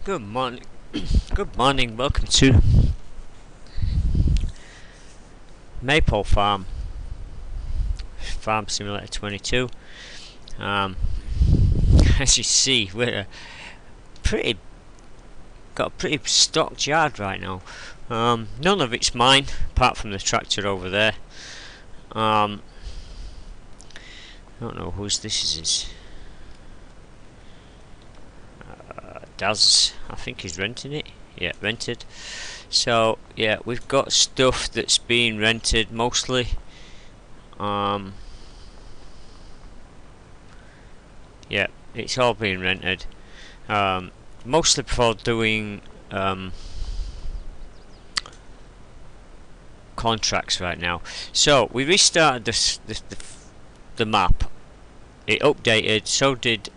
Good morning. Good morning. Welcome to Maypole Farm Simulator 22. As you see, we're got a pretty stocked yard right now. None of it's mine, apart from the tractor over there. I don't know whose this is. Daz, I think he's renting it. Yeah, rented. So yeah, we've got stuff that's being rented mostly. Yeah, it's all being rented. Mostly for doing contracts right now. So we restarted the map. It updated. So did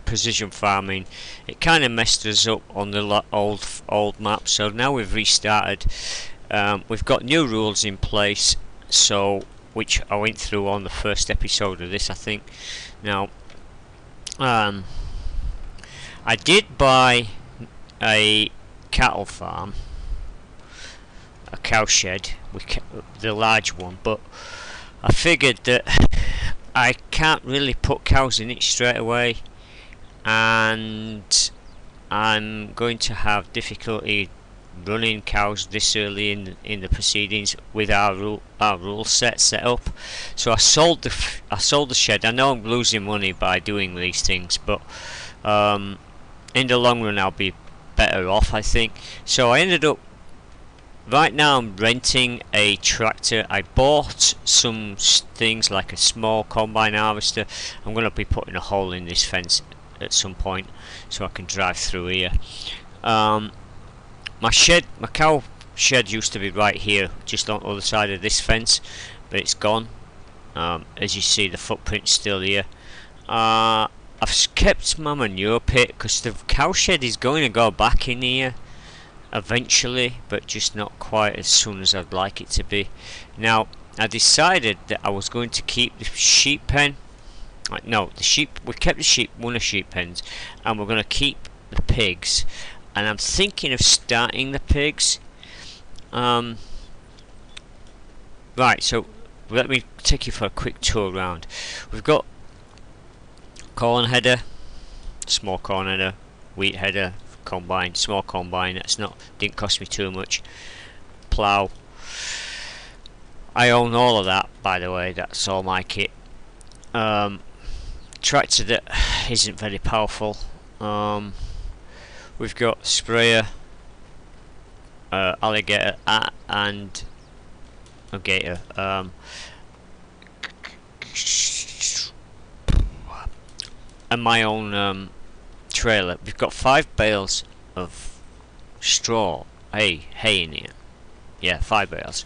precision farming. It kind of messed us up on the old map, so now we've restarted. We've got new rules in place, so which I went through on the first episode of this, I think. Now I did buy a cattle farm, a cow shed, the large one, but I figured that I can't really put cows in it straight away, and I'm going to have difficulty running cows this early in the proceedings with our rule set up. So I sold the shed. I know I'm losing money by doing these things, but in the long run I'll be better off, I think. So I ended up, right now I'm renting a tractor. I bought some things like a small combine harvester. I'm going to be putting a hole in this fence at some point so I can drive through here. My cow shed used to be right here, just on the other side of this fence, but it's gone. As you see, the footprint's still here. I've kept my manure pit because the cow shed is going to go back in here eventually, but just not quite as soon as I'd like it to be. Now I decided that I was going to keep the sheep pen. No, the sheep. We kept the sheep, one of the sheep pens, and we're going to keep the pigs. And I'm thinking of starting the pigs. Right, so let me take you for a quick tour around. We've got corn header, small corn header, wheat header, combine, small combine. Didn't cost me too much. Plough. I own all of that, by the way. That's all my kit. Tractor that isn't very powerful. We've got sprayer, alligator and a gator. And my own trailer. We've got 5 bales of straw, hay in here. Yeah, 5 bales.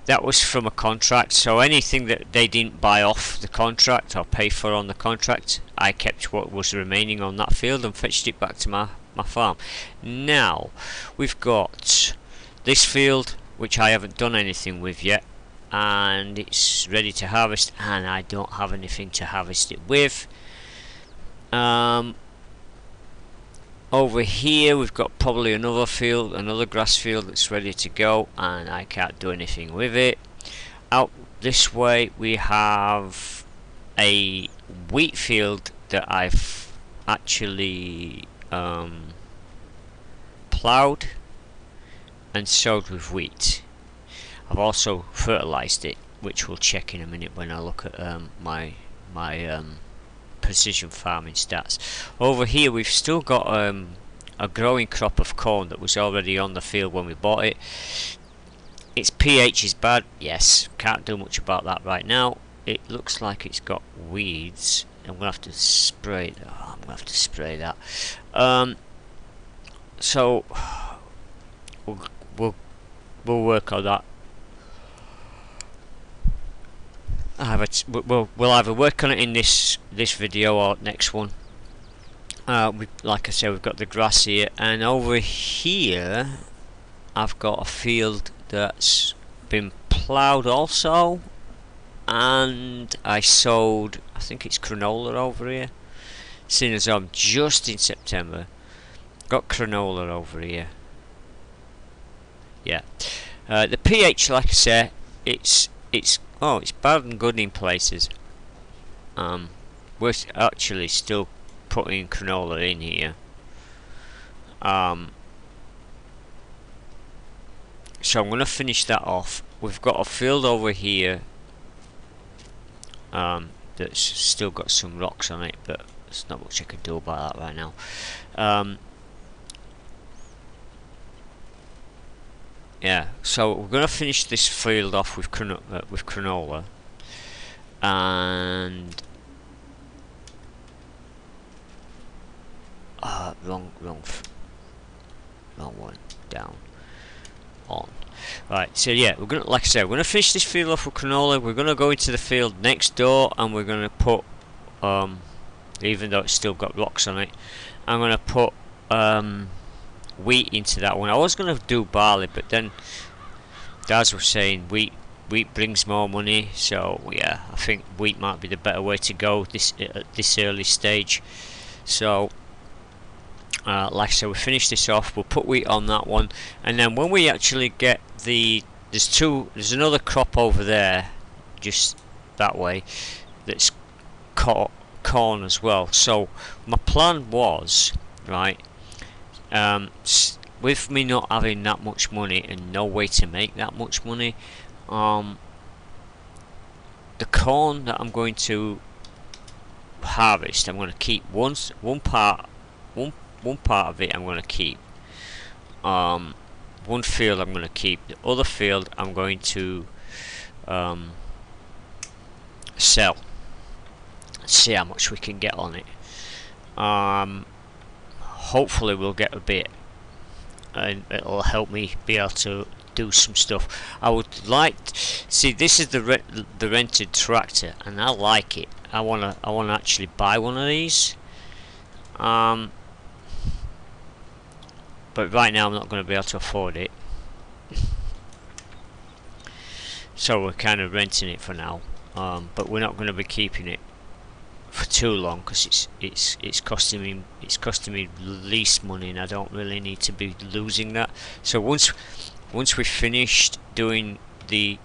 That was from a contract, so anything that they didn't buy off the contract or pay for on the contract, I kept what was remaining on that field and fetched it back to my farm. Now we've got this field which I haven't done anything with yet, and it's ready to harvest, and I don't have anything to harvest it with. Over here we've got probably another field, another grass field that's ready to go, and I can't do anything with it. Out this way we have a wheat field that I've actually ploughed and sowed with wheat. I've also fertilized it, which we'll check in a minute when I look at my precision farming stats. Over here we've still got a growing crop of corn that was already on the field when we bought it. Its pH is bad, yes, can't do much about that right now. It looks like it's got weeds. I'm gonna have to spray that. So we'll work on that. We'll either work on it in this video or next one. Like I said, we've got the grass here, and over here I've got a field that's been ploughed also, and I sowed, I think it's canola over here. seeing as I'm just in September. Got canola over here. Yeah. The pH, like I say, it's bad and good in places. We're actually still putting canola in here. So I'm going to finish that off. We've got a field over here that's still got some rocks on it, but there's not much I can do about that right now. Yeah, so we're going to finish this field off with canola, and wrong one, down, on. Right, so yeah, we're gonna, like I said, we're gonna finish this field off with canola. We're gonna go into the field next door, and we're gonna put, even though it's still got rocks on it, I'm gonna put wheat into that one. I was gonna do barley, but then Daz was saying wheat brings more money, so yeah, I think wheat might be the better way to go at this early stage. So like I said, we finish this off, we'll put wheat on that one, and then when we actually get there's another crop over there just that way that's corn as well. So my plan was, right, with me not having that much money and no way to make that much money, the corn that I'm going to harvest, I'm going to keep one part of it I'm going to keep. One field I'm going to keep. The other field I'm going to sell. See how much we can get on it. Hopefully we'll get a bit, and it'll help me be able to do some stuff. I would like see, this is the rented tractor, and I like it. I wanna actually buy one of these. But right now I'm not going to be able to afford it, so we're kind of renting it for now. But we're not going to be keeping it for too long, because it's costing me least money, and I don't really need to be losing that. So once we've finished doing the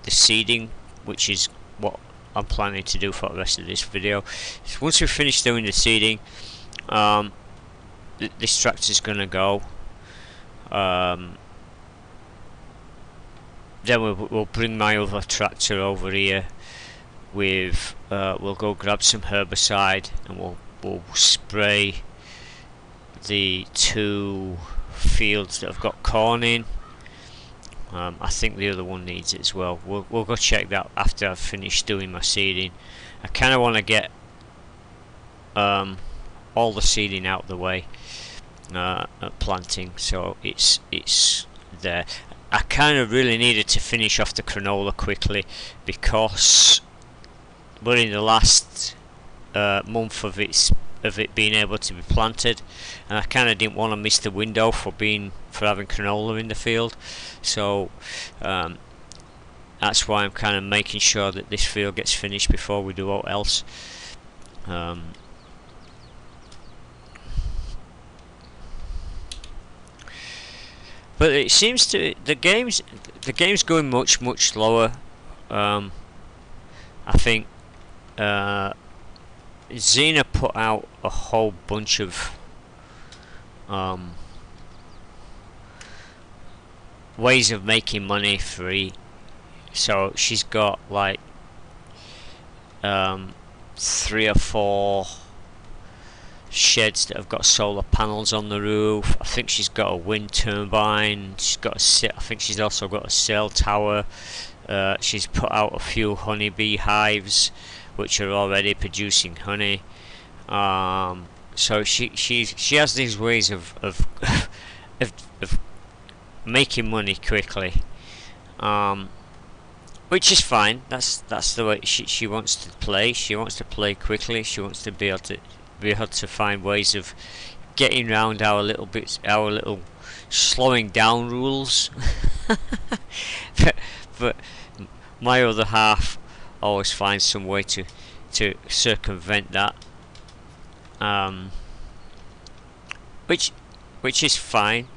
seeding, which is what I'm planning to do for the rest of this video, so once we've finished doing the seeding, this tractor's gonna go. Then we'll bring my other tractor over here with we'll go grab some herbicide, and we'll spray the 2 fields that have got corn in. I think the other one needs it as well. We'll go check that after I've finished doing my seeding. I kind of want to get all the seeding out of the way at planting, so it's there. I kind of really needed to finish off the canola quickly, because we're in the last month of it being able to be planted, and I kind of didn't want to miss the window for having canola in the field. So that's why I'm kind of making sure that this field gets finished before we do all else. But it seems to the game's going much slower. I think Xena put out a whole bunch of ways of making money free. So she's got like 3 or 4 sheds that have got solar panels on the roof. I think she's got a wind turbine. I think she's also got a cell tower. She's put out a few honeybee hives, which are already producing honey. So she has these ways of making money quickly, which is fine. That's the way she wants to play. She wants to play quickly. She wants to be able to find ways of getting around our little slowing down rules. but my other half always finds some way to circumvent that. um, which is fine.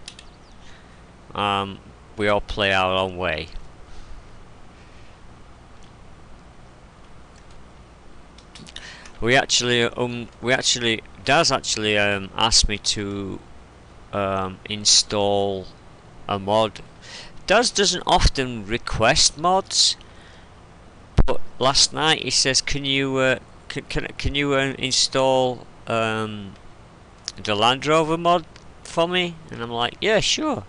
We all play our own way. We actually Daz actually asked me to install a mod. Daz doesn't often request mods, but last night he says, "Can you can you install the Land Rover mod for me?" And I'm like, "Yeah, sure."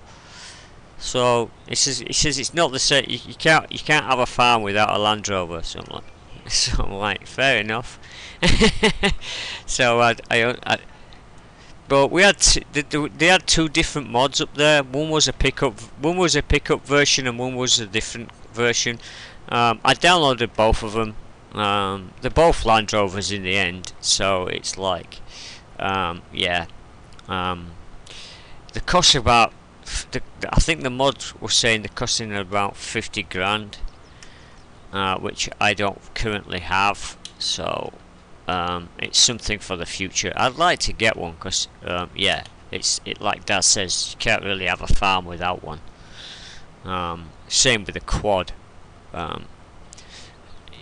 So he says it's not the same. You can't have a farm without a Land Rover. So I'm like, fair enough. So but we had they had two different mods up there. One was a pickup version, and one was a different version. I downloaded both of them. They're both Land Rovers in the end, so it's like, yeah. The cost about I think the mods were saying they're costing about 50 grand, which I don't currently have. So it's something for the future. I'd like to get one because yeah, it's like Dad says, you can't really have a farm without one. Same with the quad.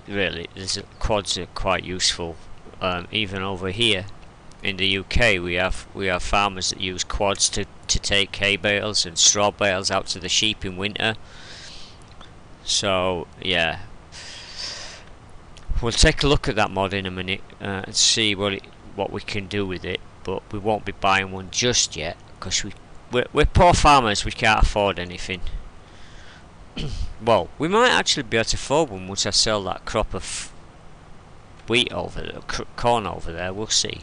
Really, quads are quite useful. Even over here in the UK, we have farmers that use quads to take hay bales and straw bales out to the sheep in winter. So yeah, we'll take a look at that mod in a minute and see what we can do with it. But we won't be buying one just yet because we're poor farmers. We can't afford anything. Well, we might actually be able to afford one once I sell that crop of wheat over there, corn over there. We'll see.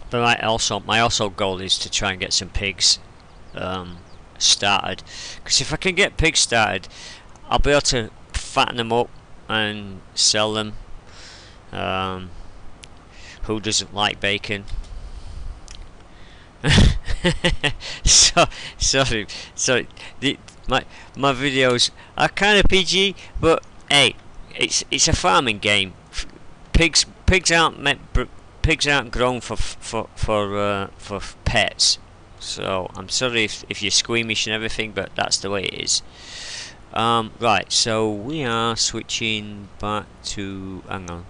But my also goal is to try and get some pigs started, because if I can get pigs started, I'll be able to fatten them up and sell them. Who doesn't like bacon? Sorry. My videos are kind of PG, but hey, it's a farming game. Pigs aren't grown for pets. So I'm sorry if you're squeamish and everything, but that's the way it is. Right, so we are switching back to. Hang on,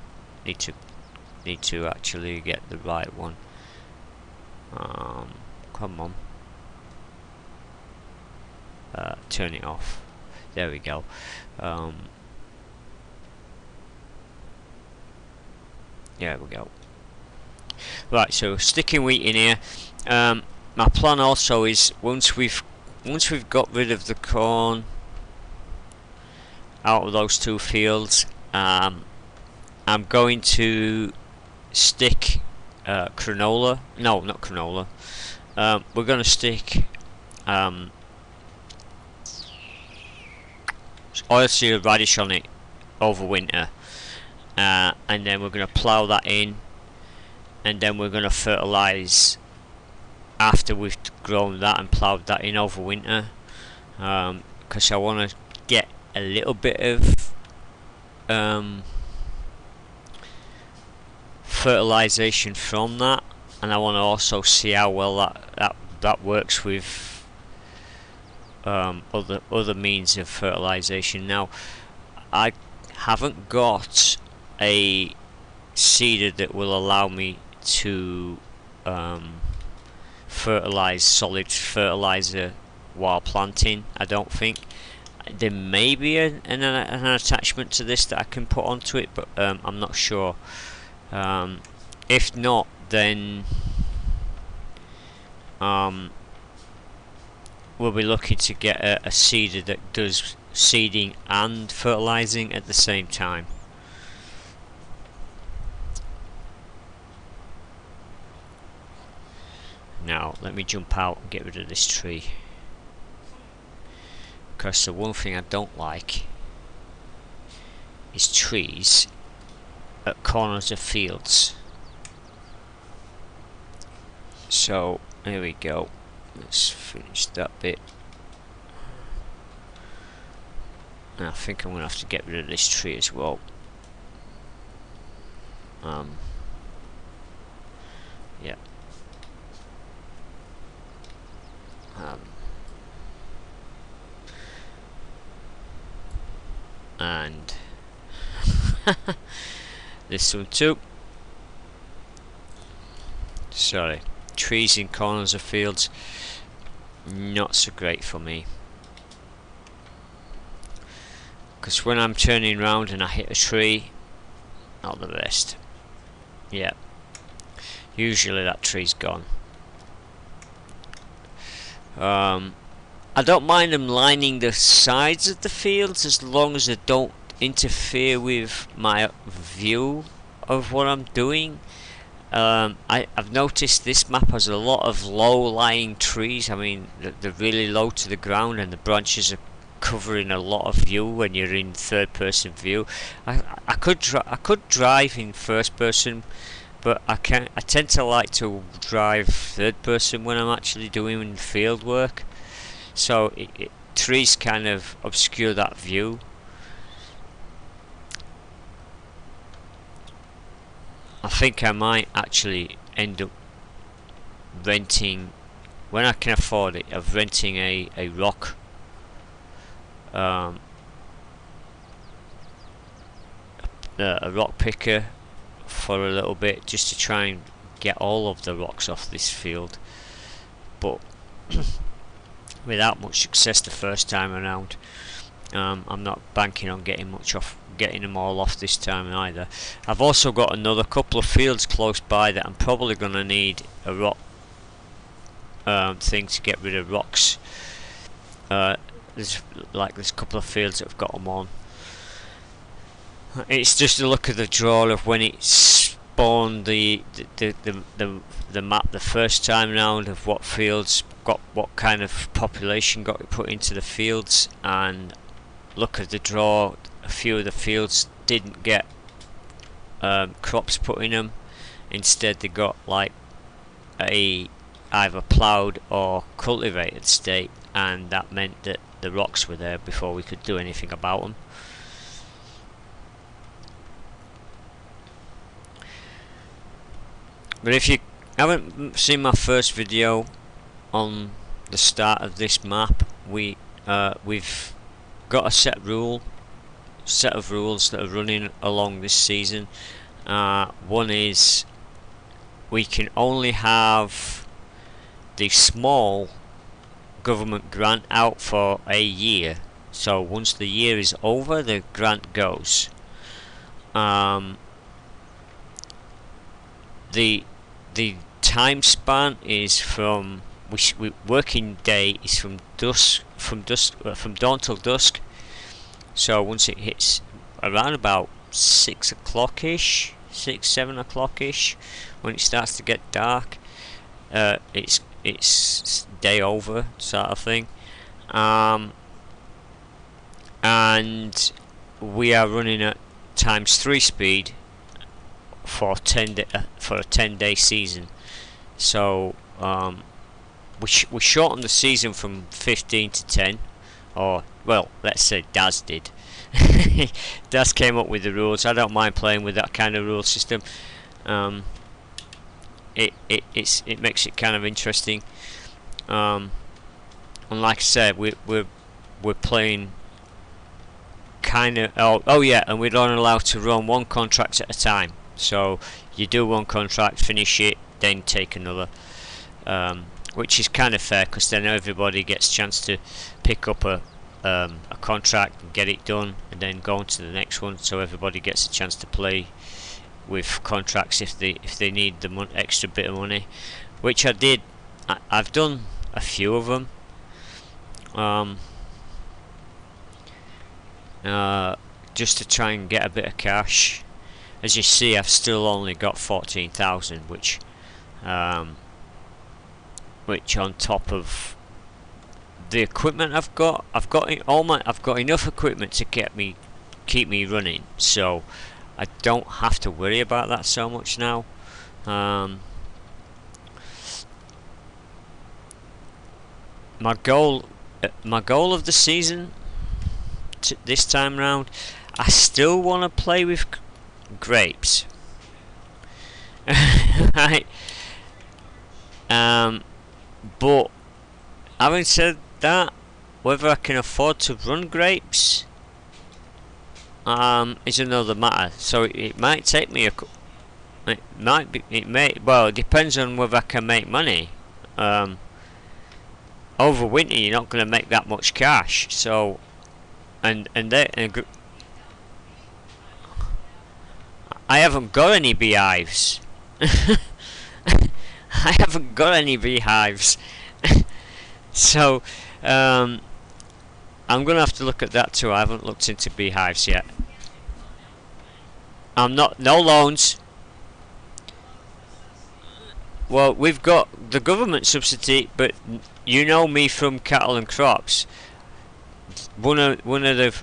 need to actually get the right one. Come on. Turn it off. There we go. There we go. Right, so sticking wheat in here. My plan also is once we've got rid of the corn out of those two fields, I'm going to stick canola. No, not canola. We're going to stick oilseed radish on it over winter, and then we're going to plough that in, and then we're going to fertilise after we've grown that and ploughed that in over winter, because I want to get a little bit of fertilisation from that, and I want to also see how well that works with other means of fertilisation. Now, I haven't got a seeder that will allow me to fertilise solid fertiliser while planting. I don't think. There may be an attachment to this that I can put onto it, but I'm not sure. If not, then we'll be looking to get a seeder that does seeding and fertilising at the same time. Now let me jump out and get rid of this tree, because the one thing I don't like is trees at corners of fields. So here we go. Let's finish that bit. And I think I'm going to have to get rid of this tree as well. Yeah. And this one too. Sorry, trees in corners of fields, not so great for me. Because when I'm turning round and I hit a tree, not the best. Yeah, usually that tree's gone. I don't mind them lining the sides of the fields as long as they don't interfere with my view of what I'm doing. I've noticed this map has a lot of low-lying trees. I mean, they're really low to the ground, and the branches are covering a lot of view when you're in third-person view. I could drive in first-person, but I tend to like to drive third-person when I'm actually doing field work. So trees kind of obscure that view. I think I might actually end up renting, when I can afford it, of renting a rock a rock picker for a little bit, just to try and get all of the rocks off this field, but without much success the first time around. I'm not banking on getting them all off this time either. I've also got another couple of fields close by that I'm probably going to need a rock thing to get rid of rocks. There's a couple of fields that have got them on. It's just a look at the draw of when it spawned the map the first time round, of what fields got what kind of population got put into the fields, and look at the draw. A few of the fields didn't get crops put in them. Instead, they got like a either ploughed or cultivated state, and that meant that the rocks were there before we could do anything about them. But if you haven't seen my first video on the start of this map, we've got a set of rules that are running along this season. One is we can only have the small government grant out for a year. So once the year is over, the grant goes. The time span is from working day is from dawn till dusk. So once it hits around about 6 o'clock ish, 7 o'clock ish, when it starts to get dark, it's day over sort of thing. And we are running at ×3 speed for a 10-day season. So we shortened the season from 15 to 10, or well, let's say Daz did. Daz came up with the rules. I don't mind playing with that kind of rule system. It makes it kind of interesting. And like I said, we're playing kind of oh yeah, and we're only allowed to run one contract at a time. So you do one contract, finish it, then take another, which is kind of fair, because then everybody gets a chance to pick up a contract and get it done, and then go on to the next one. So everybody gets a chance to play with contracts if they need the extra bit of money, which I did. I've done a few of them. Just to try and get a bit of cash. As you see, I've still only got 14,000, which on top of the equipment I've got enough equipment to keep me running, so I don't have to worry about that so much now. My goal of the season this time round, I still want to play with grapes. right. But having said that, whether I can afford to run grapes is another matter. So it might take me it might be, it may, well, it depends on whether I can make money. Over winter you're not going to make that much cash, so I haven't got any beehives. I haven't got any beehives. So I'm gonna have to look at that too. I haven't looked into beehives yet. I'm not, no loans. Well, we've got the government subsidy, but you know me from cattle and crops. One of the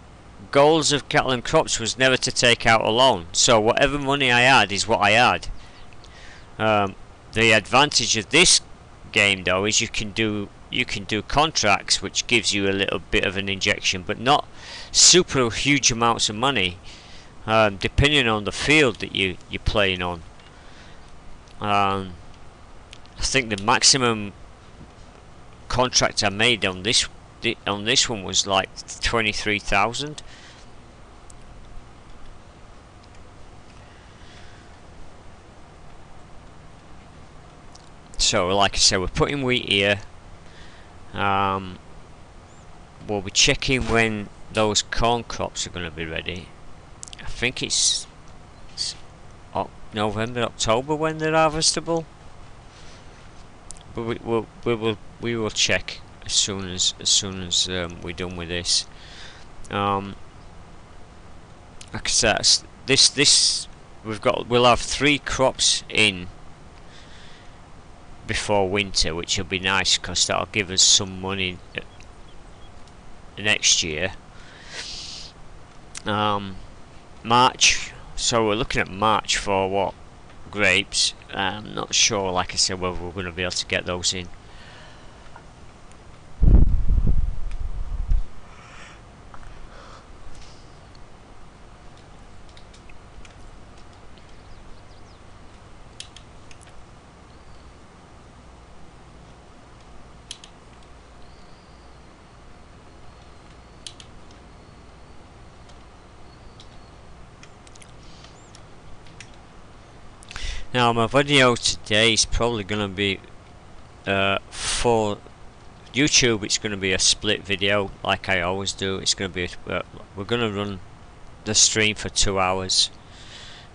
goals of cattle and crops was never to take out a loan. So whatever money I had is what I had. The advantage of this game though is you can do contracts, which gives you a little bit of an injection, but not super huge amounts of money, depending on the field that you're playing on. I think the maximum contract I made on this one was like 23,000. So like I said, we're putting wheat here. We'll be checking when those corn crops are going to be ready. I think it's November, October when they're harvestable. But we will check as soon as we're done with this. Like I said, we'll have 3 crops in before winter, which will be nice because that'll give us some money next year. March, so we're looking at March for what? Grapes. I'm not sure, like I said, whether we're going to be able to get those in. Now my video today is probably going to be for YouTube. It's going to be a split video, like I always do. It's going to be we're going to run the stream for 2 hours.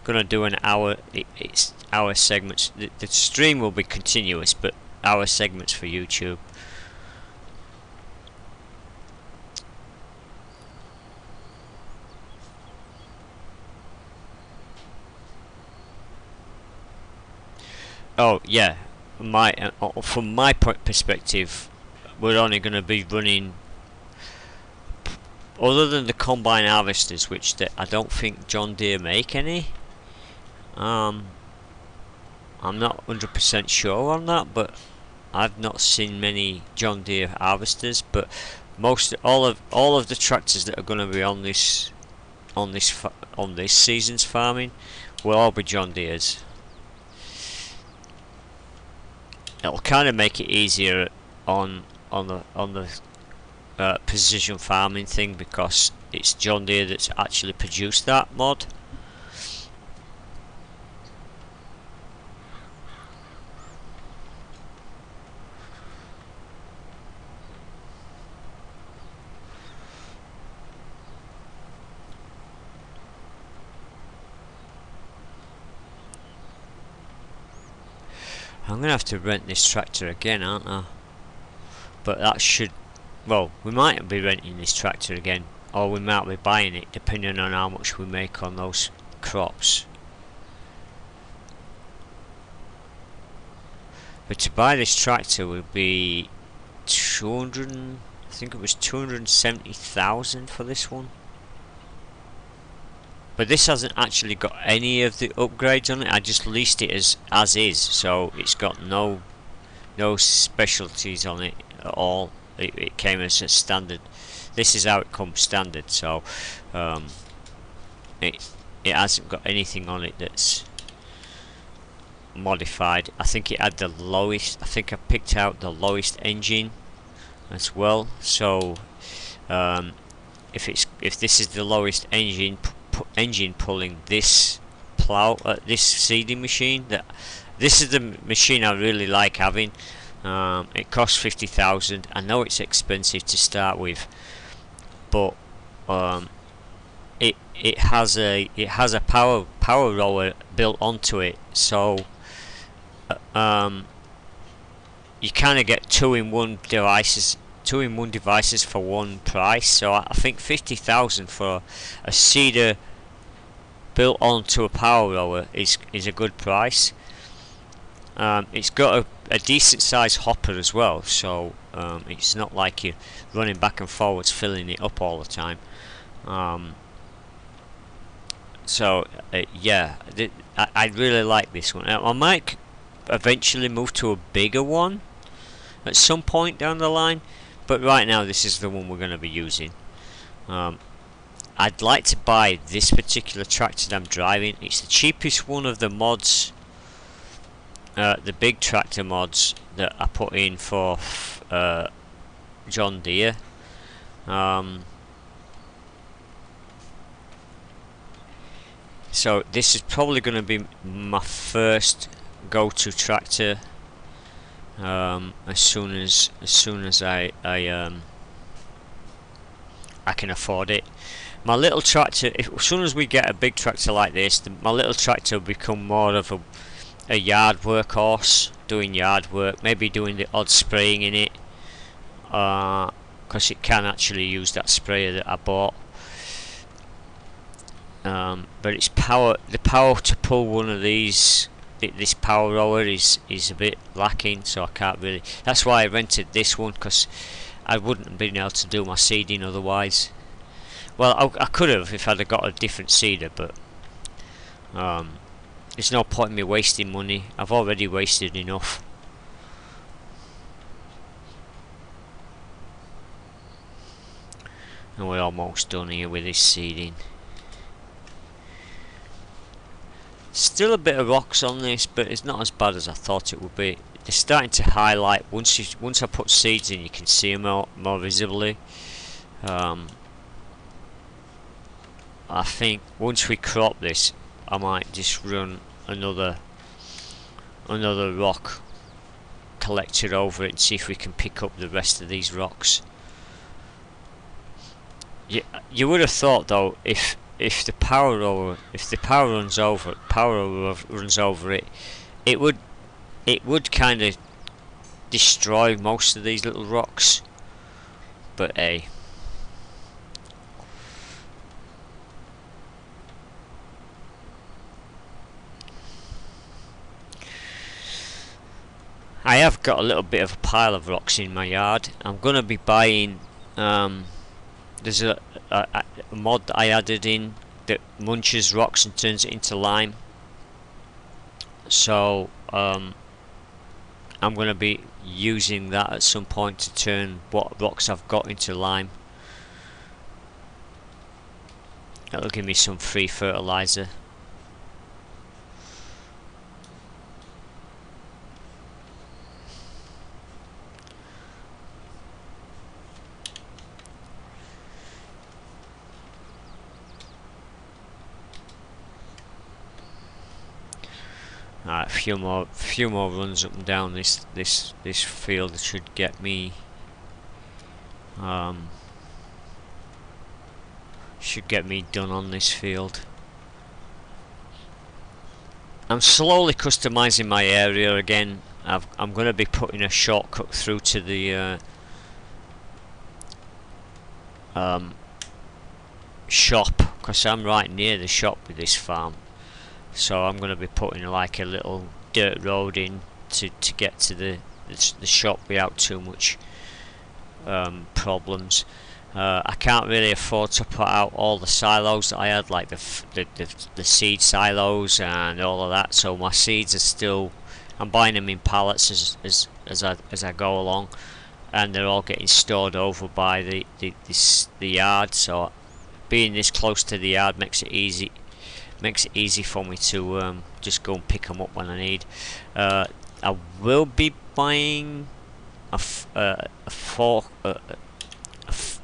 Going to do an hour. It's hour segments. The stream will be continuous, but hour segments for YouTube. Oh yeah, from my perspective, we're only going to be running, other than the combine harvesters, which I don't think John Deere make any. I'm not 100% sure on that, but I've not seen many John Deere harvesters. But all of the tractors that are going to be on this season's farming will all be John Deere's. It'll kind of make it easier on the precision farming thing, because it's John Deere that's actually produced that mod. I'm gonna have to rent this tractor again, aren't I? But that should, well, we might be renting this tractor again, or we might be buying it, depending on how much we make on those crops. But to buy this tractor would be 200, I think it was 270,000 for this one. But this hasn't actually got any of the upgrades on it. I just leased it as is, so it's got no specialties on it at all. It came as a standard. This is how it comes standard, so it hasn't got anything on it modified. I think it had the lowest. I think I picked out the lowest engine as well. So if this is the lowest engine pulling this plow, this seeding machine, this is the machine I really like having. It costs 50,000. I know it's expensive to start with, but it has a power roller built onto it, so you kind of get two-in-one devices for one price. So I think 50,000 for a seeder built onto a power roller is a good price. It's got a decent sized hopper as well, so it's not like you're running back and forwards filling it up all the time. Yeah, I really like this one. I might eventually move to a bigger one at some point down the line, but right now this is the one we're going to be using. I'd like to buy this particular tractor that I'm driving. It's the cheapest one of the mods, the big tractor mods that I put in for John Deere. So this is probably going to be my first go-to tractor as soon as I can afford it. My little tractor, as soon as we get a big tractor like this, my little tractor will become more of a yard workhorse, doing yard work, maybe doing the odd spraying in it, because it can actually use that sprayer that I bought. But the power to pull one of these, this power roller is a bit lacking, so I can't really. That's why I rented this one, because I wouldn't have been able to do my seeding otherwise. Well, I could have if I'd have got a different seeder, but there's no point in me wasting money. I've already wasted enough. And we're almost done here with this seeding. Still a bit of rocks on this, but it's not as bad as I thought it would be. They're starting to highlight. Once I put seeds in, you can see them more visibly. I think once we crop this, I might just run another rock collector over it and see if we can pick up the rest of these rocks. You would have thought though, if the power runs over it, it would kind of destroy most of these little rocks. But hey, I have got a little bit of a pile of rocks in my yard. I'm gonna be buying. There's a mod that I added in that munches rocks and turns it into lime. So I'm going to be using that at some point to turn what rocks I've got into lime. That'll give me some free fertilizer. Alright, a few more runs up and down this field should get me done on this field. I'm slowly customizing my area again. I'm going to be putting a shortcut through to the shop, because I'm right near the shop with this farm. So I'm going to be putting like a little dirt road in to get to the shop without too much problems. I can't really afford to put out all the silos that I had, like the seed silos and all of that. So my seeds are still, I'm buying them in pallets as I go along, and they're all getting stored over by the yard. So being this close to the yard makes it easy. makes it easy for me to just go and pick them up when I need. I will be buying a fork,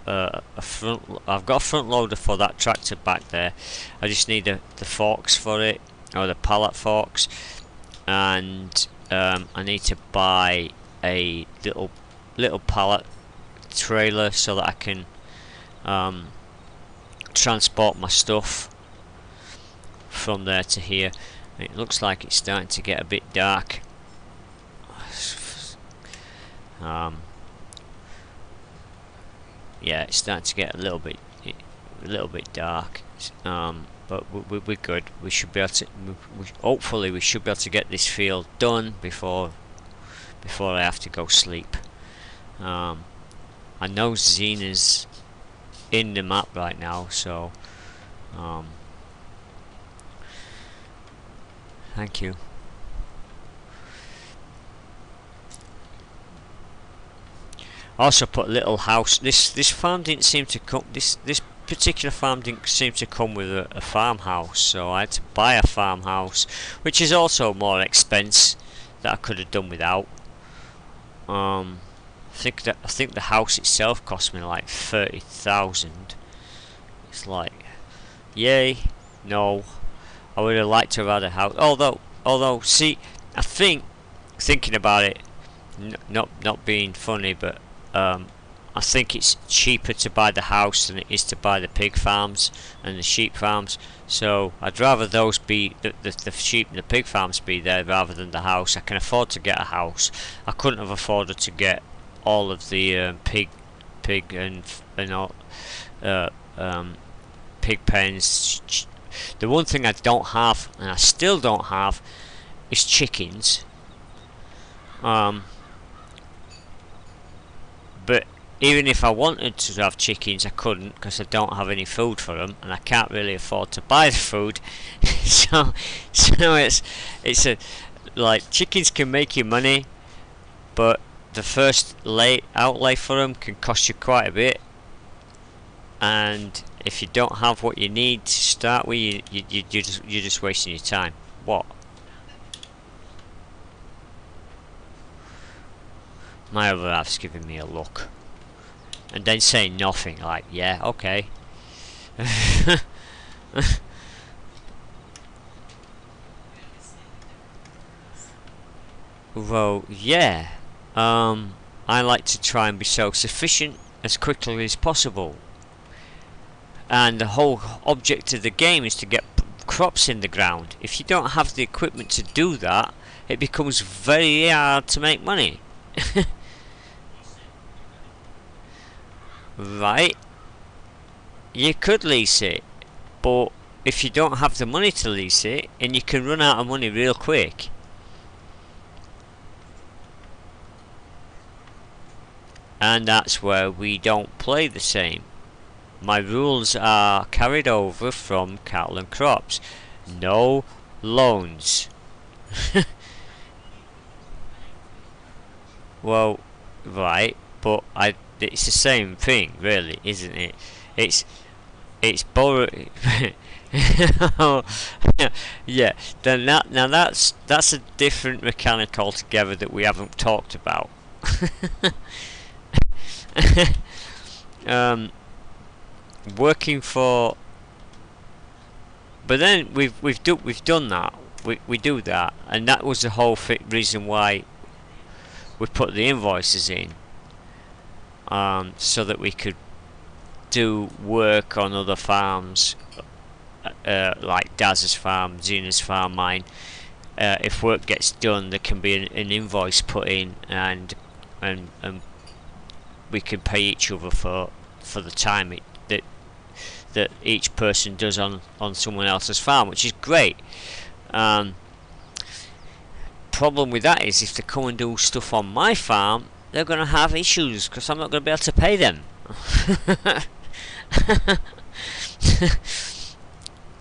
a front. I've got a front loader for that tractor back there. I just need the forks for it, or the pallet forks, and I need to buy a little pallet trailer so that I can transport my stuff from there to here. It looks like it's starting to get a bit dark. Yeah, it's starting to get a little bit dark. But we're good. We should be able to. Hopefully, we should be able to get this field done before I have to go sleep. I know Xena's in the map right now, so thank you. Also put a little house. This farm didn't seem to come. This particular farm didn't seem to come with a farmhouse, so I had to buy a farmhouse, which is also more expense that I could have done without. I think the house itself cost me like 30,000. It's like, yay, no. I would have liked to have had a house. Although, see, I think thinking about it, not being funny, but I think it's cheaper to buy the house than it is to buy the pig farms and the sheep farms. So I'd rather those be the sheep and the pig farms be there rather than the house. I can afford to get a house. I couldn't have afforded to get all of the pig and all pig pens. The one thing I don't have, and I still don't have, is chickens. But even if I wanted to have chickens, I couldn't, because I don't have any food for them, and I can't really afford to buy the food. so it's a like, chickens can make you money, but the first outlay for them can cost you quite a bit, and if you don't have what you need to start with, you're just wasting your time. What? My other half's giving me a look, and then saying nothing, like, yeah, okay. Well, yeah. I like to try and be self-sufficient as quickly as possible, and the whole object of the game is to get crops in the ground. If you don't have the equipment to do that, it becomes very hard to make money. Right, you could lease it, but if you don't have the money to lease it, and you can run out of money real quick. And that's where we don't play the same. My rules are carried over from cattle and crops. No loans. Well, right, but it's the same thing, really, isn't it? It's borrow. Yeah. Then now that's a different mechanic altogether that we haven't talked about. Working for, but then we've done that. We do that, and that was the whole reason why we put the invoices in, so that we could do work on other farms, like Daz's farm, Xena's farm, mine. If work gets done, there can be an invoice put in, and we can pay each other for the time that each person does on someone else's farm, which is great. Problem with that is, if they come and do stuff on my farm, they're going to have issues because I'm not going to be able to pay them.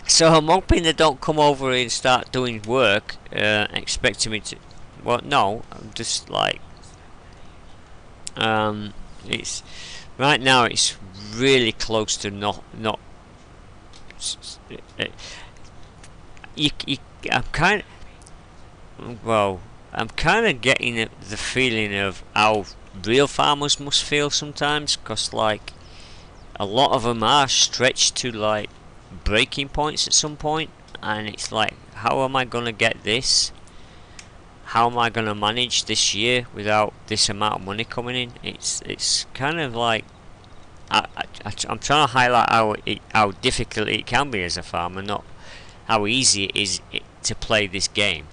So I'm hoping they don't come over and start doing work, expecting me to. Well, no, I'm just like, it's right now. It's really close to not. you, I'm kind well, I'm kind of getting the feeling of how real farmers must feel sometimes, because like a lot of them are stretched to like breaking points at some point, and it's like, how am I gonna get this? How am I gonna manage this year without this amount of money coming in? It's kind of like I'm trying to highlight how difficult it can be as a farmer, not how easy it is to play this game.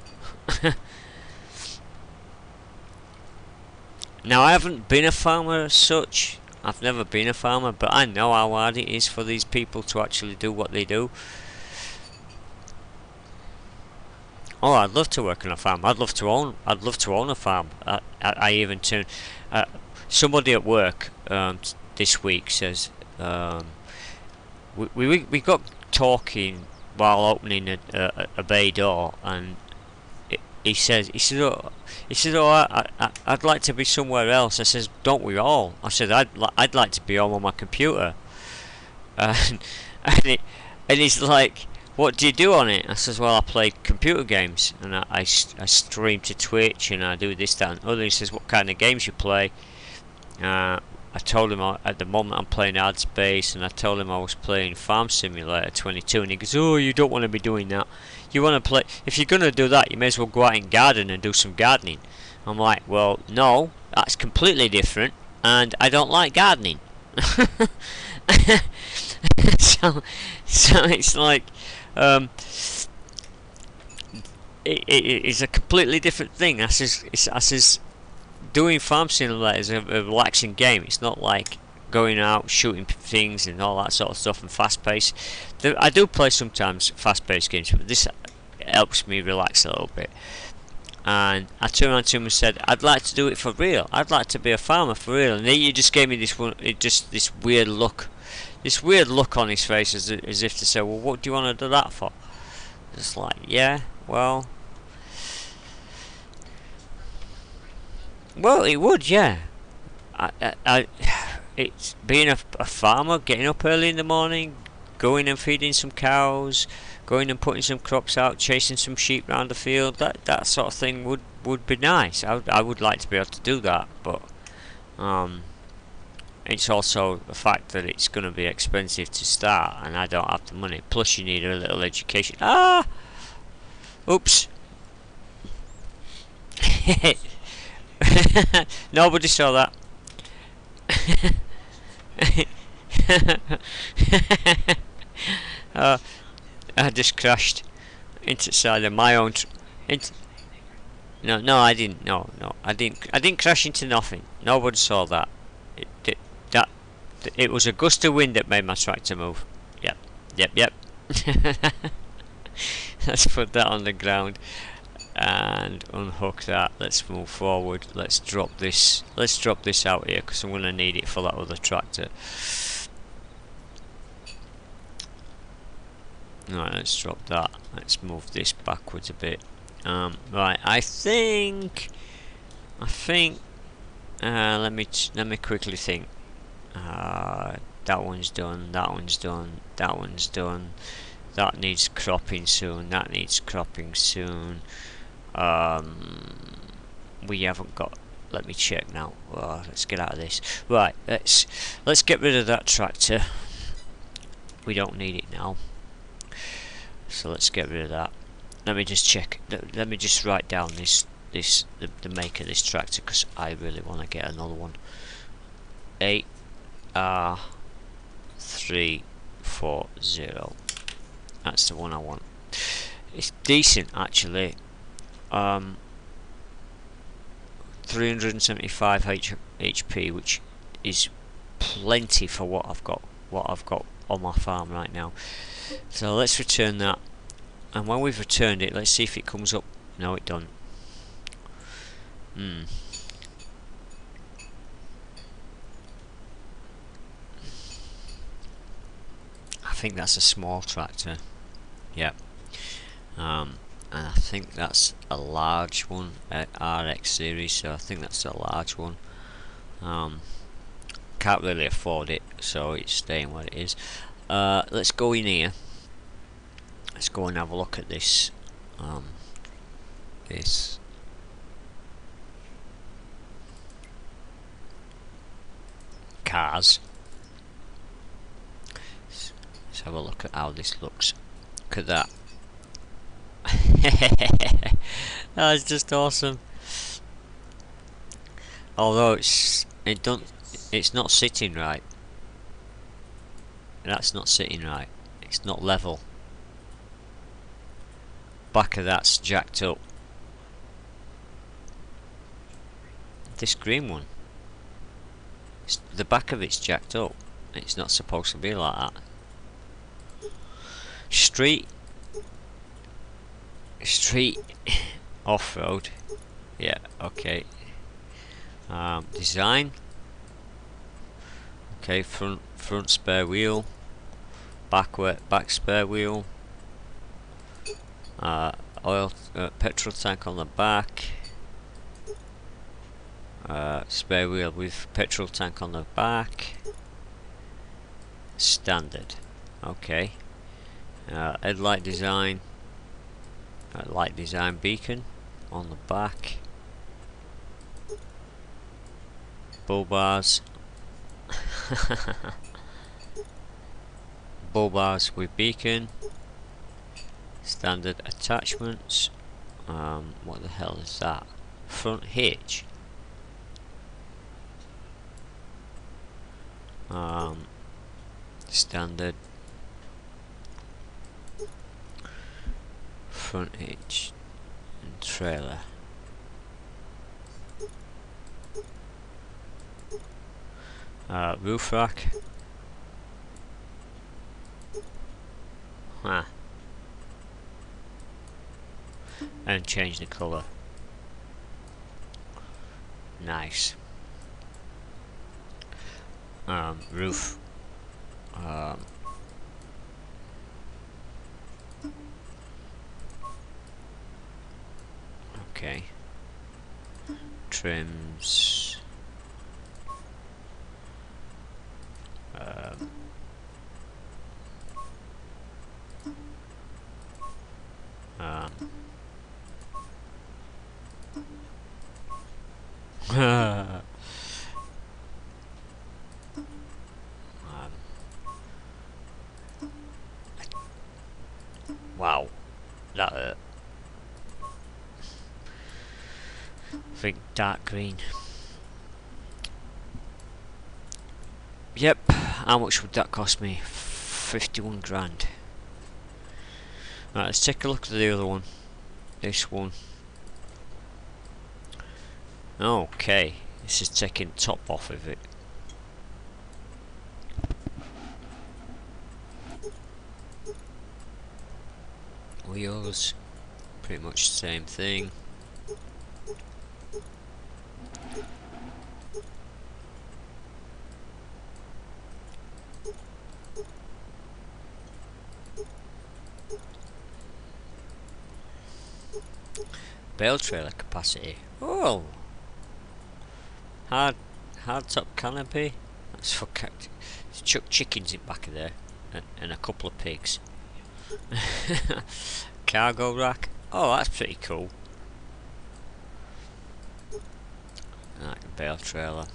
Now, I haven't been a farmer as such. I've never been a farmer, but I know how hard it is for these people to actually do what they do. Oh, I'd love to work on a farm. I'd love to own. I'd love to own a farm. I even turn. Somebody at work this week says we got talking while opening a bay door, and he said, oh, I'd like to be somewhere else. I says, don't we all? I said, I'd like to be home on my computer. And and he's like, what do you do on it? I says, well, I play computer games, and I stream to Twitch, and I do this, that, and other. He says, what kind of games you play? I told him at the moment I'm playing Ad Space, and I told him I was playing Farm Simulator 22, and he goes, oh, you don't want to be doing that. You want to play, if you're going to do that, you may as well go out and garden and do some gardening. I'm like, well, no, that's completely different, and I don't like gardening. so it's like, it's a completely different thing. I says, doing Farm Simulator is a relaxing game. It's not like going out shooting things and all that sort of stuff and fast paced. I do play sometimes fast paced games, but this helps me relax a little bit. And I turned around to him and said, I'd like to do it for real. I'd like to be a farmer for real. And he just gave me this weird look on his face, as if to say, well, what do you want to do that for? Just like, yeah, well, it would, yeah. It's being a farmer, getting up early in the morning, going and feeding some cows, going and putting some crops out, chasing some sheep around the field. That sort of thing would be nice. I would like to be able to do that, but it's also the fact that it's going to be expensive to start, and I don't have the money. Plus, you need a little education. Oops. Nobody saw that. I just crashed into the side of my own. No, I didn't. No, I didn't crash into nothing. Nobody saw that. It was a gust of wind that made my tractor move. Yep. Let's put that on the ground and unhook that. Let's move forward. Let's drop this out here, because I'm going to need it for that other tractor. Right, let's drop that. Let's move this backwards a bit. Right, I think let me quickly think. That one's done, that one's done, that one's done. That needs cropping soon, that needs cropping soon. We haven't got, let me check now. Let's get out of this. Right, let's get rid of that tractor. We don't need it now. So let's get rid of that. Let me just check. Let me just write down the make of this tractor, because I really want to get another one. 8R340. That's the one I want. It's decent actually. 375 HP, which is plenty for what I've got on my farm right now. So let's return that, and when we've returned it, let's see if it comes up. No, it doesn't. I think that's a small tractor. Yep. And I think that's a large one, RX series, so I think that's a large one. Can't really afford it, so it's staying where it is. Let's go in here. let's go and have a look at this. This cars. Let's have a look at how this looks. Look at that. That's just awesome. Although it's not sitting right. That's not sitting right. It's not level. Back of that's jacked up. This green one, the back of it's jacked up. It's not supposed to be like that. Street off-road. Yeah, okay. Design. Okay, front spare wheel. Back spare wheel. Oil petrol tank on the back. Spare wheel with petrol tank on the back. Standard. Okay. Headlight design. Light design beacon on the back. Bull bars. Bull bars with beacon. Standard attachments. What the hell is that? Front hitch. Standard front hitch and trailer. Roof rack. And change the colour. Nice. Roof. Okay. Trims. Wow, that hurt. I think dark green. Yep, how much would that cost me? 51 grand. Right, let's take a look at the other one. This one. Okay, this is taking top off of it. Wheels, pretty much the same thing. Bale trailer capacity. Oh, hard top canopy. That's for chuck chickens in back of there, and a couple of pigs. Cargo rack. Oh, that's pretty cool. Right, bale trailer.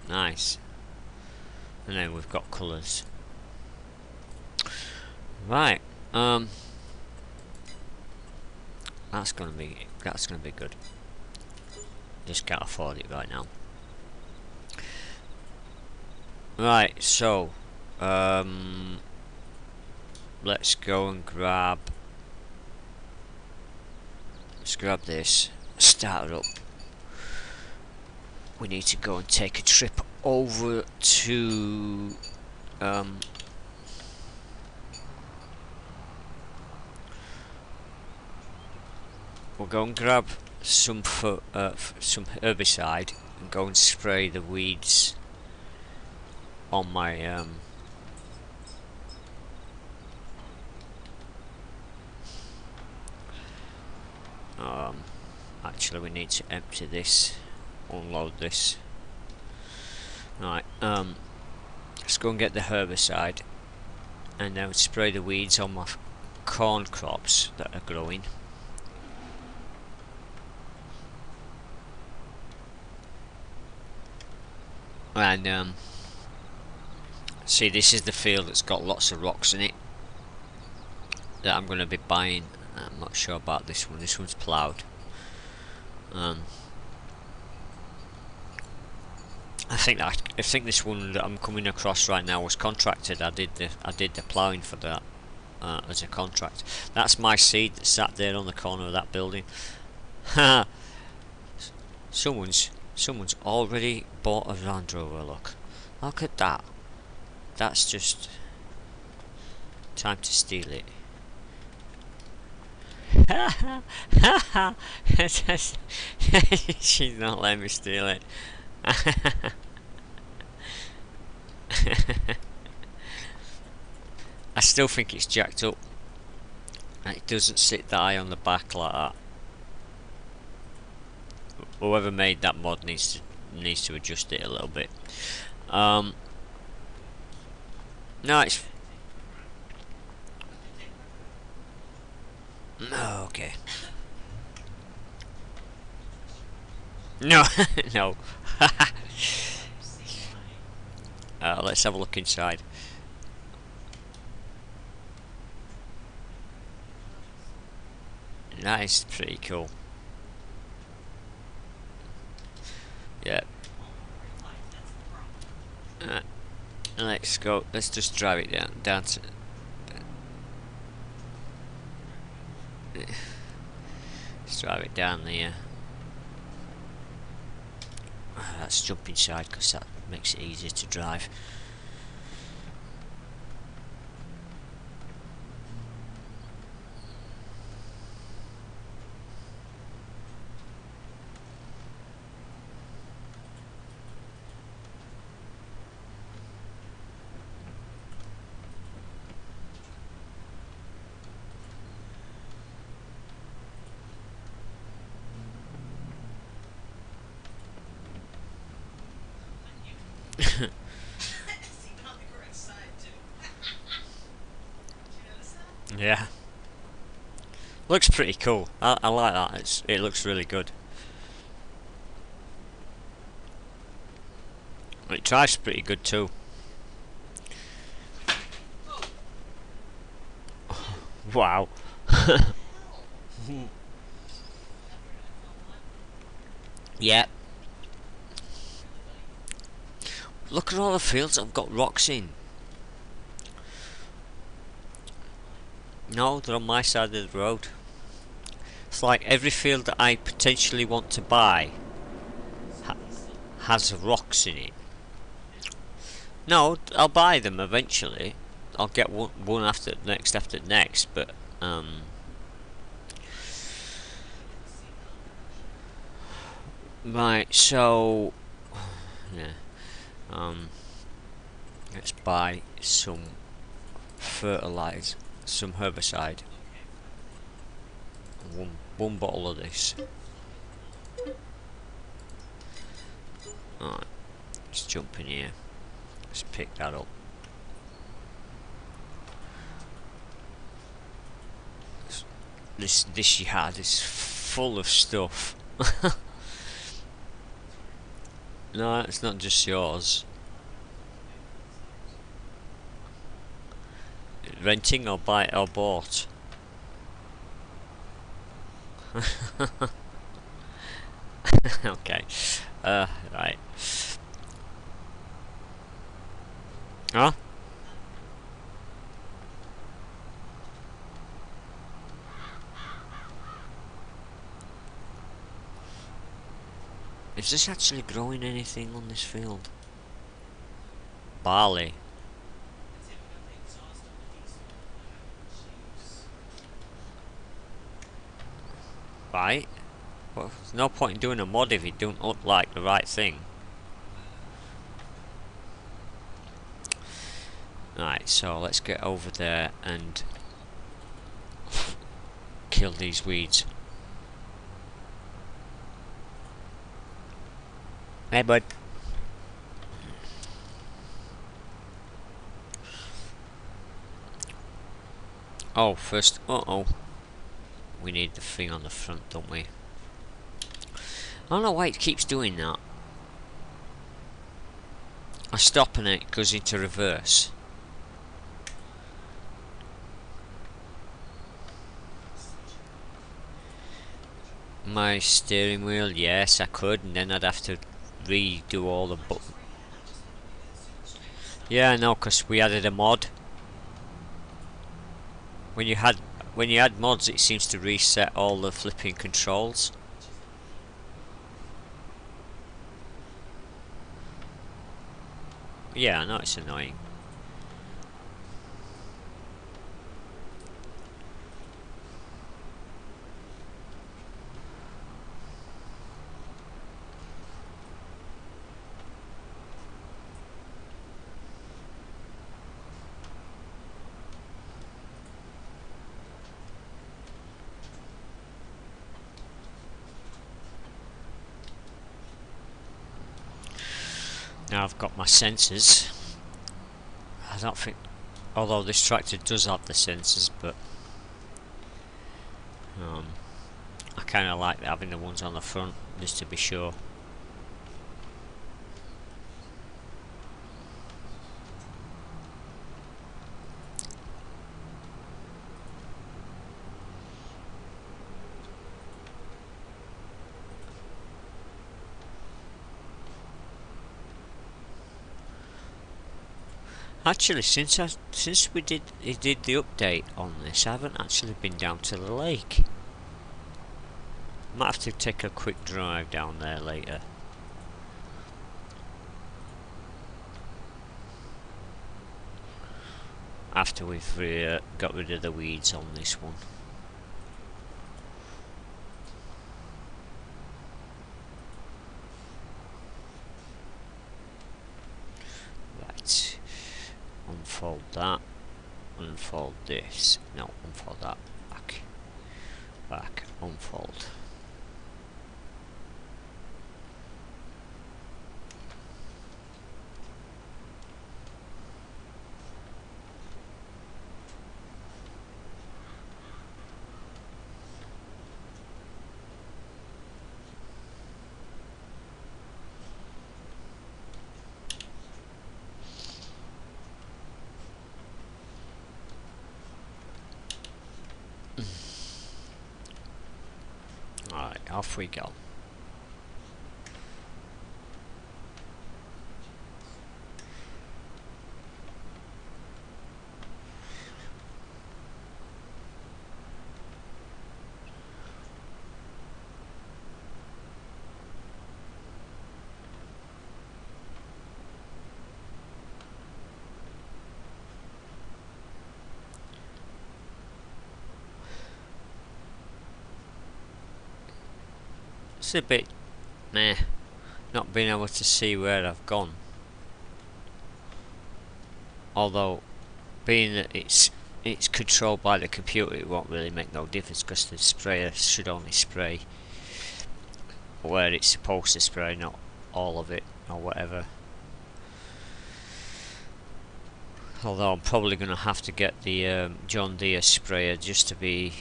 Nice. And then we've got colours. Right. That's gonna be good. Just can't afford it right now. Right, so let's go and grab this, start it up. We need to go and take a trip over to we'll go and grab some herbicide and go and spray the weeds on my actually we need to empty this, unload this. Right, let's go and get the herbicide and then spray the weeds on my corn crops that are growing. And see, this is the field that's got lots of rocks in it that I'm going to be buying. I'm not sure about this one. This one's ploughed. I think this one that I'm coming across right now was contracted. I did the ploughing for that as a contract. That's my seed that sat there on the corner of that building. Ha! Someone's already bought a Land Rover. Look at that. That's just time to steal it. She's not letting me steal it. I still think it's jacked up. It doesn't sit that high on the back like that. Whoever made that mod needs to adjust it a little bit. No, it's no, okay. No, no. Let's have a look inside. That is pretty cool. Yeah. Let's go. Let's just drive it down to. Let's drive it down there. Let's jump inside because that makes it easier to drive. Yeah, looks pretty cool. I like that. It looks really good. It drives pretty good too. Wow. Yeah. Look at all the fields I've got rocks in. No, they're on my side of the road. It's like every field that I potentially want to buy has rocks in it. No, I'll buy them eventually. I'll get one after next, but right. So yeah, let's buy some fertilizer, some herbicide. One bottle of this. Alright, let's jump in here. Let's pick that up. This yard is full of stuff. No, it's not just yours. Renting or buy or bought? Okay. Right. Huh? Is this actually growing anything on this field? Barley. Right. Well, there's no point in doing a mod if it don't look like the right thing. Right, so let's get over there and kill these weeds. Hey, bud. Oh, first, we need the thing on the front, don't we? I don't know why it keeps doing that. I stop and it goes into reverse. My steering wheel, yes, I could, and then I'd have to redo all the buttons. Yeah, I know, because we added a mod. When you add mods, it seems to reset all the flipping controls. Yeah, I know it's annoying. Now I've got my sensors. I don't think, although this tractor does have the sensors, but I kind of like having the ones on the front just to be sure. Actually, since we did the update on this, I haven't actually been down to the lake. Might have to take a quick drive down there later. After we've got rid of the weeds on this one. Right. Unfold that. Unfold this. No, unfold that. Back. Back. Unfold. Alright, off we go. It's a bit meh, not being able to see where I've gone. Although, being that it's controlled by the computer, it won't really make no difference because the sprayer should only spray where it's supposed to spray, not all of it or whatever. Although I'm probably going to have to get the John Deere sprayer just to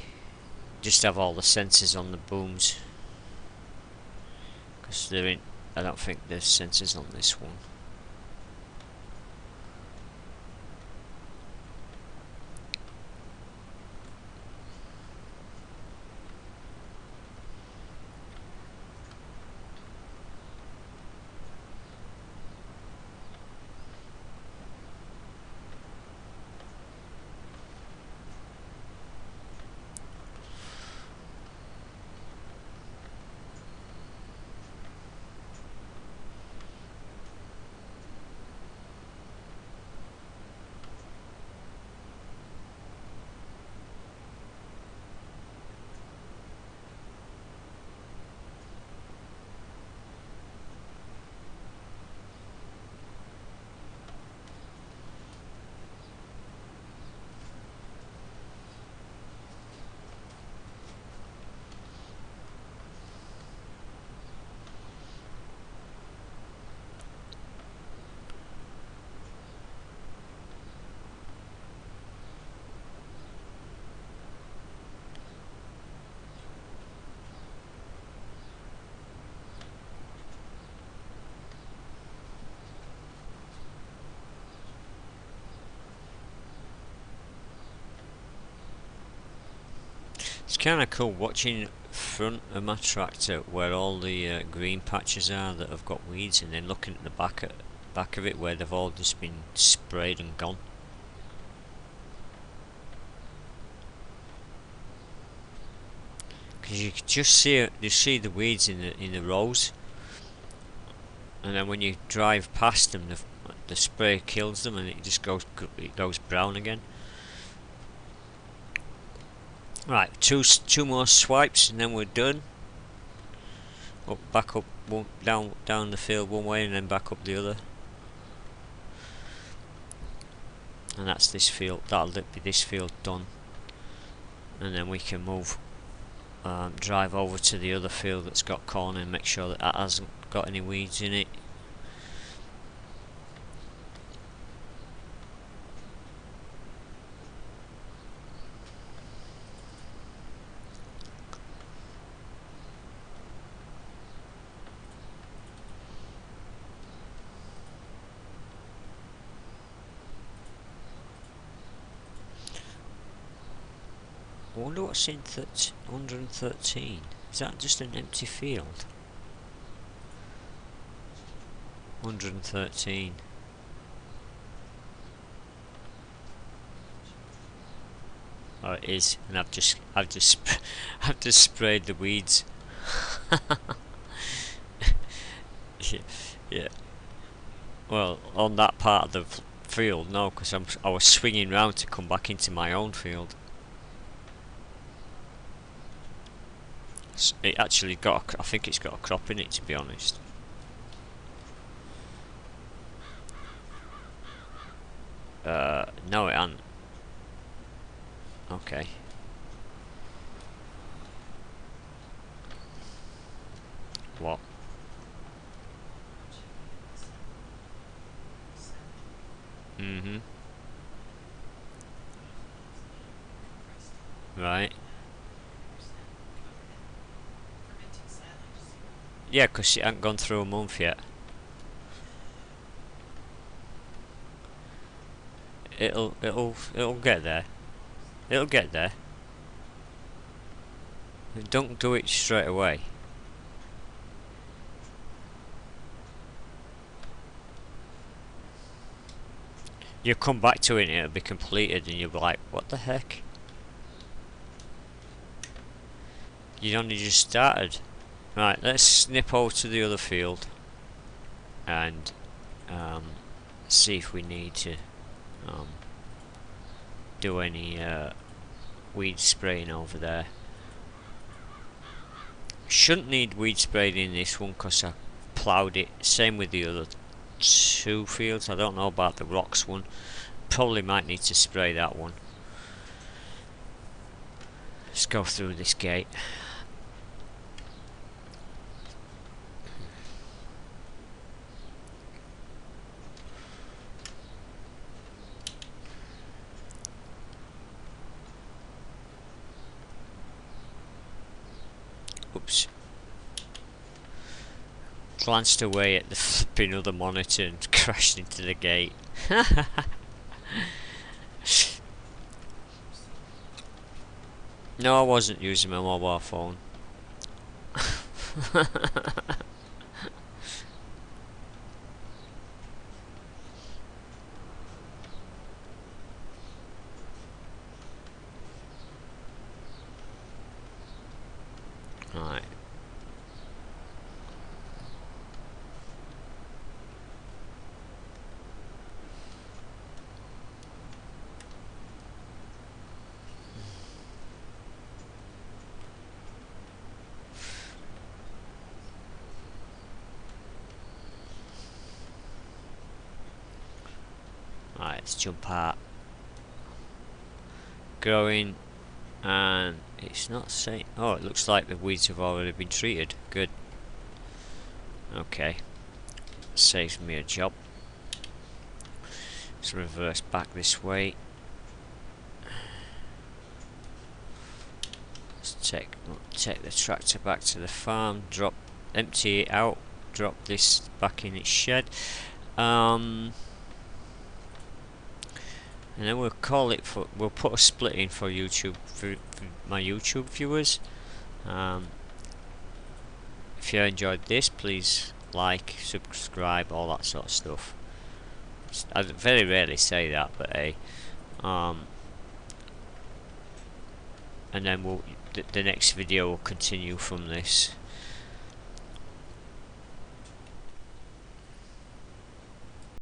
have all the sensors on the booms, because I don't think there's sensors on this one. It's kind of cool watching front of my tractor where all the green patches are that have got weeds, and then looking at the back of it where they've all just been sprayed and gone. Because you can just see the weeds in the rows, and then when you drive past them, the spray kills them, and it goes brown again. Right, two more swipes, and then we're done. Back up, down the field one way, and then back up the other. And that's this field. That'll be this field done, and then we can move. Drive over to the other field that's got corn and make sure that hasn't got any weeds in it. I wonder what's in 113. Is that just an empty field? 113. Oh, it is, and I've just I've just sprayed the weeds. Yeah. Well, on that part of the field, no, because I was swinging round to come back into my own field. It actually got, I think it's got a crop in it, to be honest. No, it hasn't. Okay. What? Right. Yeah, because it hasn't gone through a month yet. It'll get there. It'll get there. Don't do it straight away. You'll come back to it and it'll be completed and you'll be like, what the heck? You only just started. Right, let's snip over to the other field and see if we need to do any weed spraying over there. Shouldn't need weed spraying in this one because I ploughed it. Same with the other two fields. I don't know about the rocks one. Probably might need to spray that one. Let's go through this gate. Oops. Glanced away at the flipping other monitor and crashed into the gate. No, I wasn't using my mobile phone. Right. Right, let's jump out. Going, and it's not saying. Oh, it looks like the weeds have already been treated. Good. Okay. Saves me a job. Let's reverse back this way. Let's take the tractor back to the farm. Empty it out. Drop this back in its shed. and then we'll call it for, we'll put a split in for YouTube, for my YouTube viewers. If you enjoyed this, please like, subscribe, all that sort of stuff. I very rarely say that, but hey. And then the next video will continue from this.